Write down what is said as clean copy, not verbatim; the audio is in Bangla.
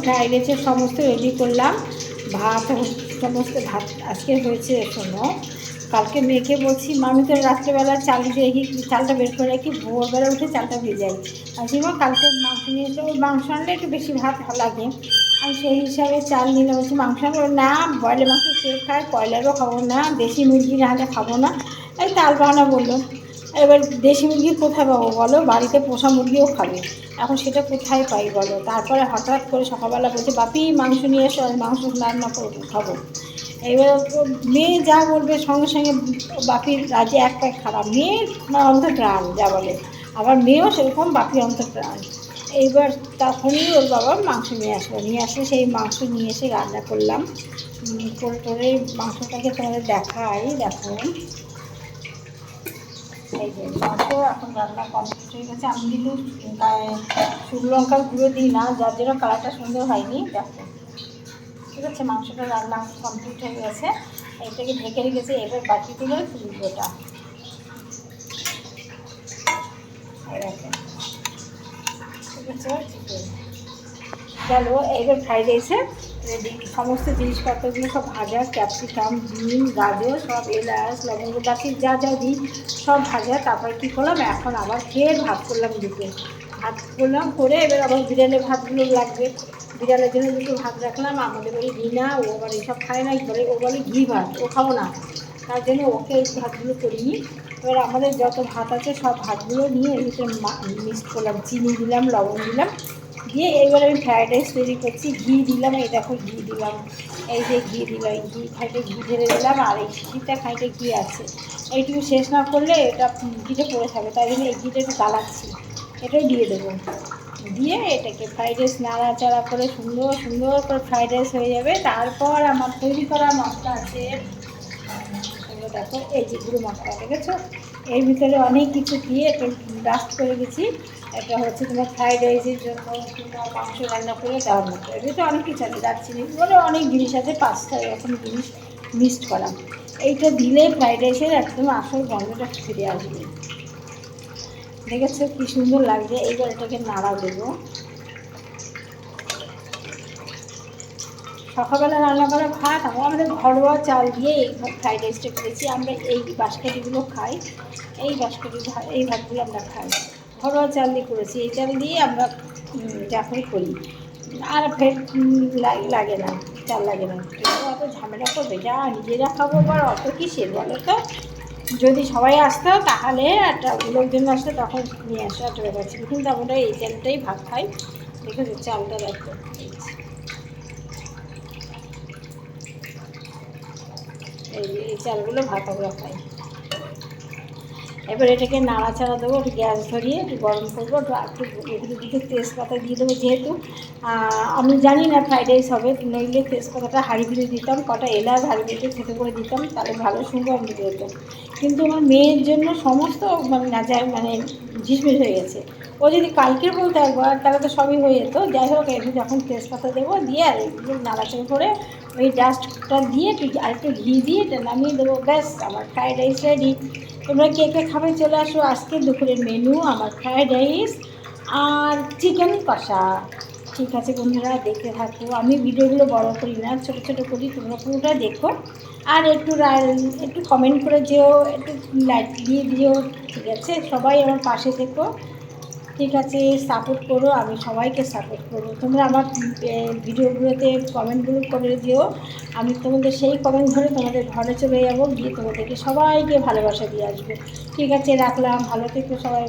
ফ্রাইড রাইসের সমস্ত রেডি করলাম। ভাত সমস্ত ভাত আজকে হয়েছে। শোনো, কালকে মেয়েকে বলছি আমি তো রাত্রেবেলা চাল দিয়ে চালটা বের করে রাখি, ভোরবেলা উঠে চালটা ভেজাই। আর মা কালকে মাংস নিয়ে এসে ওই মাংস আনলে একটু বেশি ভাত লাগে, আমি সেই হিসাবে চাল নিলাম। বলছি মাংস আনবো না, ব্রয়লার মাংস কে খায়, ব্রয়লারও খাবো না, দেশি মুরগি না হলে খাবো না, এই তাল বাহানা বললো। এবার দেশি মুরগি কোথায় পাবো বলো, বাড়িতে পোষা মুরগিও খাবে, এখন সেটা কোথায় পাই বলো। তারপরে হঠাৎ করে সকালবেলা বলছে বাপি মাংস নিয়ে এসো, মাংস রান্না করবো খাবো। এবার মেয়ে যা বলবে সঙ্গে সঙ্গে বাপির রাজি এক পায়ে খারাপ, মেয়ের অন্তঃপ্রাণ যা বলে, আবার মেয়েও সেরকম বাপি অন্তঃপ্রাণ। এইবার তখনই ওর বাবা মাংস নিয়ে আসলো, সেই মাংস নিয়ে এসে রান্না করলাম। করে মাংসটাকে তোমাদের দেখাই, দেখো এই যে মাংস এখন রান্না কমপ্লিট হয়ে গেছে। আমি কিন্তু শুকনো লঙ্কার গুঁড়ো দিই না, যার জন্য কালারটা সুন্দর হয়নি। দেখো ঠিক আছে, মাংসটা রান্না কমপ্লিট হয়ে গেছে, এটাকে ঢেকে রেখেছে। এবার বাকি তুলে তুলবোটা ঠিক আছে। চলো এবার ফ্রাইড রাইসে সমস্ত জিনিসপত্রগুলো সব ভাজা, ক্যাপসিকাম, বিন, গাজর, সব এলাচ, লবঙ্গ, দারচিনি যা যা দিই সব ভাজা। তারপর কী করলাম, এখন আবার ফের ভাত করলাম, ভাত করলাম করে এবার আবার বিরিয়ানির ভাতগুলো লাগবে, বিড়ালের জন্য দুটো ভাত রাখলাম। আমাদের বাড়ি রিনা, ও আবার এসব খায় না, ও বলে ঘি ভাত, ও খাবো না, তার জন্য ওকে এই ভাতগুলো করিনি। এবার আমাদের যত ভাত আছে সব ভাতগুলো নিয়ে এর ভিতরে মিক্স করলাম, চিনি দিলাম, লবণ দিলাম, দিয়ে এইবার আমি ফ্রাইড রাইস তৈরি করছি। ঘি দিলাম, এই দেখো ঘি দিলাম, এই যে ঘি দিলাম, এই খাইটে ঘি ঢেলে দিলাম, আর এই ঘিটা খাইটে ঘি আছে, এইটুকু শেষ না করলে এটা ঘিটা পড়ে থাকবে, তাই জন্য এই ঘিটা একটু গালাচ্ছি, এটাই দিয়ে দেবো। দিয়ে এটাকে ফ্রাইড রাইস নাড়াচাড়া করে সুন্দর সুন্দর করে ফ্রাইড রাইস হয়ে যাবে। তারপর আমার তৈরি করা মশলা আছে, এগুলো দেখো, এই যে গুঁড়ো মশলা দেখেছো, এর ভিতরে অনেক কিছু দিয়ে একটু ডাস্ট করে গেছি। এটা হচ্ছে তোমার ফ্রাইড রাইসের জন্য কিংবা মাংস রান্না করে দেওয়ার মতো, এর ভিতরে অনেক কিছু আছে, দারচিনি বলে অনেক জিনিস আছে, 5টা এরকম জিনিস মিক্সড করা। এইটা দিলে ফ্রাইড রাইসের একদম আসল গন্ধটা ফিরে আসবে। দেখেছো কি সুন্দর লাগছে। এইবার এটাকে নাড়া দেবো। সকালবেলা রান্না করা ভাত, আমাদের ঘরোয়া চাল দিয়ে এই ফ্রাইড রাইসটা করেছি। আমরা এই বাঁশকাঠিগুলো খাই, এই এই ভাতগুলো আমরা খাই, ঘরোয়া চাল দিয়ে করেছি। এই চাল দিয়ে আমরা যা করে করি, আর ফের লাগে না, চাল লাগে না, অত ঝামেলা করবে, যা নিজেরা খাবো আবার অত কিসের বলো তো। যদি সবাই আসতো তাহলে একটা লোকজন আসতো তখন নিয়ে আসতো, একটা ব্যাপার ছিল, কিন্তু আমরা এই চালটাই ভাত খাই। দেখেছো চালটা দেখো, এই চালগুলো ভাত আমরা খাই। এবার এটাকে নাড়াচাড়া দেবো, একটু গ্যাস ধরিয়ে একটু গরম করবো, একটু এগুলো দিকে তেজপাতা দিয়ে দেবো। যেহেতু আমি জানি না ফ্রাইড রাইস হবে, নইলে তেজপাতাটা হাঁড়ি ভিড়ে দিতাম, কটা এলাচ হাঁড়ি ভিড়ে খেতে করে দিতাম, তাহলে ভালো সুন্দর আমি যেত। কিন্তু আমার মেয়ের জন্য সমস্ত মানে না যায়, মানে ঝিসমিস হয়ে গেছে। ও যদি কালকের বলতে একবার তাহলে তো সবই হয়ে যেত। যাই হোক, একটু যখন তেজপাতা দেবো দিয়ে আর এগুলো নাড়াচাড়া করে ওই ডাস্টটা দিয়ে আরেকটু ঘি দিয়ে এটা নামিয়ে দেবো, ব্যাস আমার ফ্রাইড রাইস রেডি। তোমরা কে কে খাবে চলে আসো। আজকে দুপুরের মেনু আমার ফ্রাইড রাইস আর চিকেন কষা। ঠিক আছে বন্ধুরা, দেখতে থাকো। আমি ভিডিওগুলো বড় করি না, ছোটো ছোটো করি, তোমরা পুরোটা দেখো। আর একটু কমেন্ট করে যেও, একটু লাইক দিয়ে দিও, ঠিক আছে। সবাই আমার পাশে থেকো, ঠিক আছে, সাপোর্ট করো, আমি সবাইকে সাপোর্ট করবো। তোমরা আমার ভিডিওগুলোতে কমেন্টগুলো করে দিও, আমি তোমাদের সেই কমেন্ট ধরে তোমাদের ঘরে চলে যাবো, গিয়ে তোমাদেরকে সবাইকে ভালোবাসা দিয়ে আসবো। ঠিক আছে, রাখলাম, ভালো থেকো সবাই।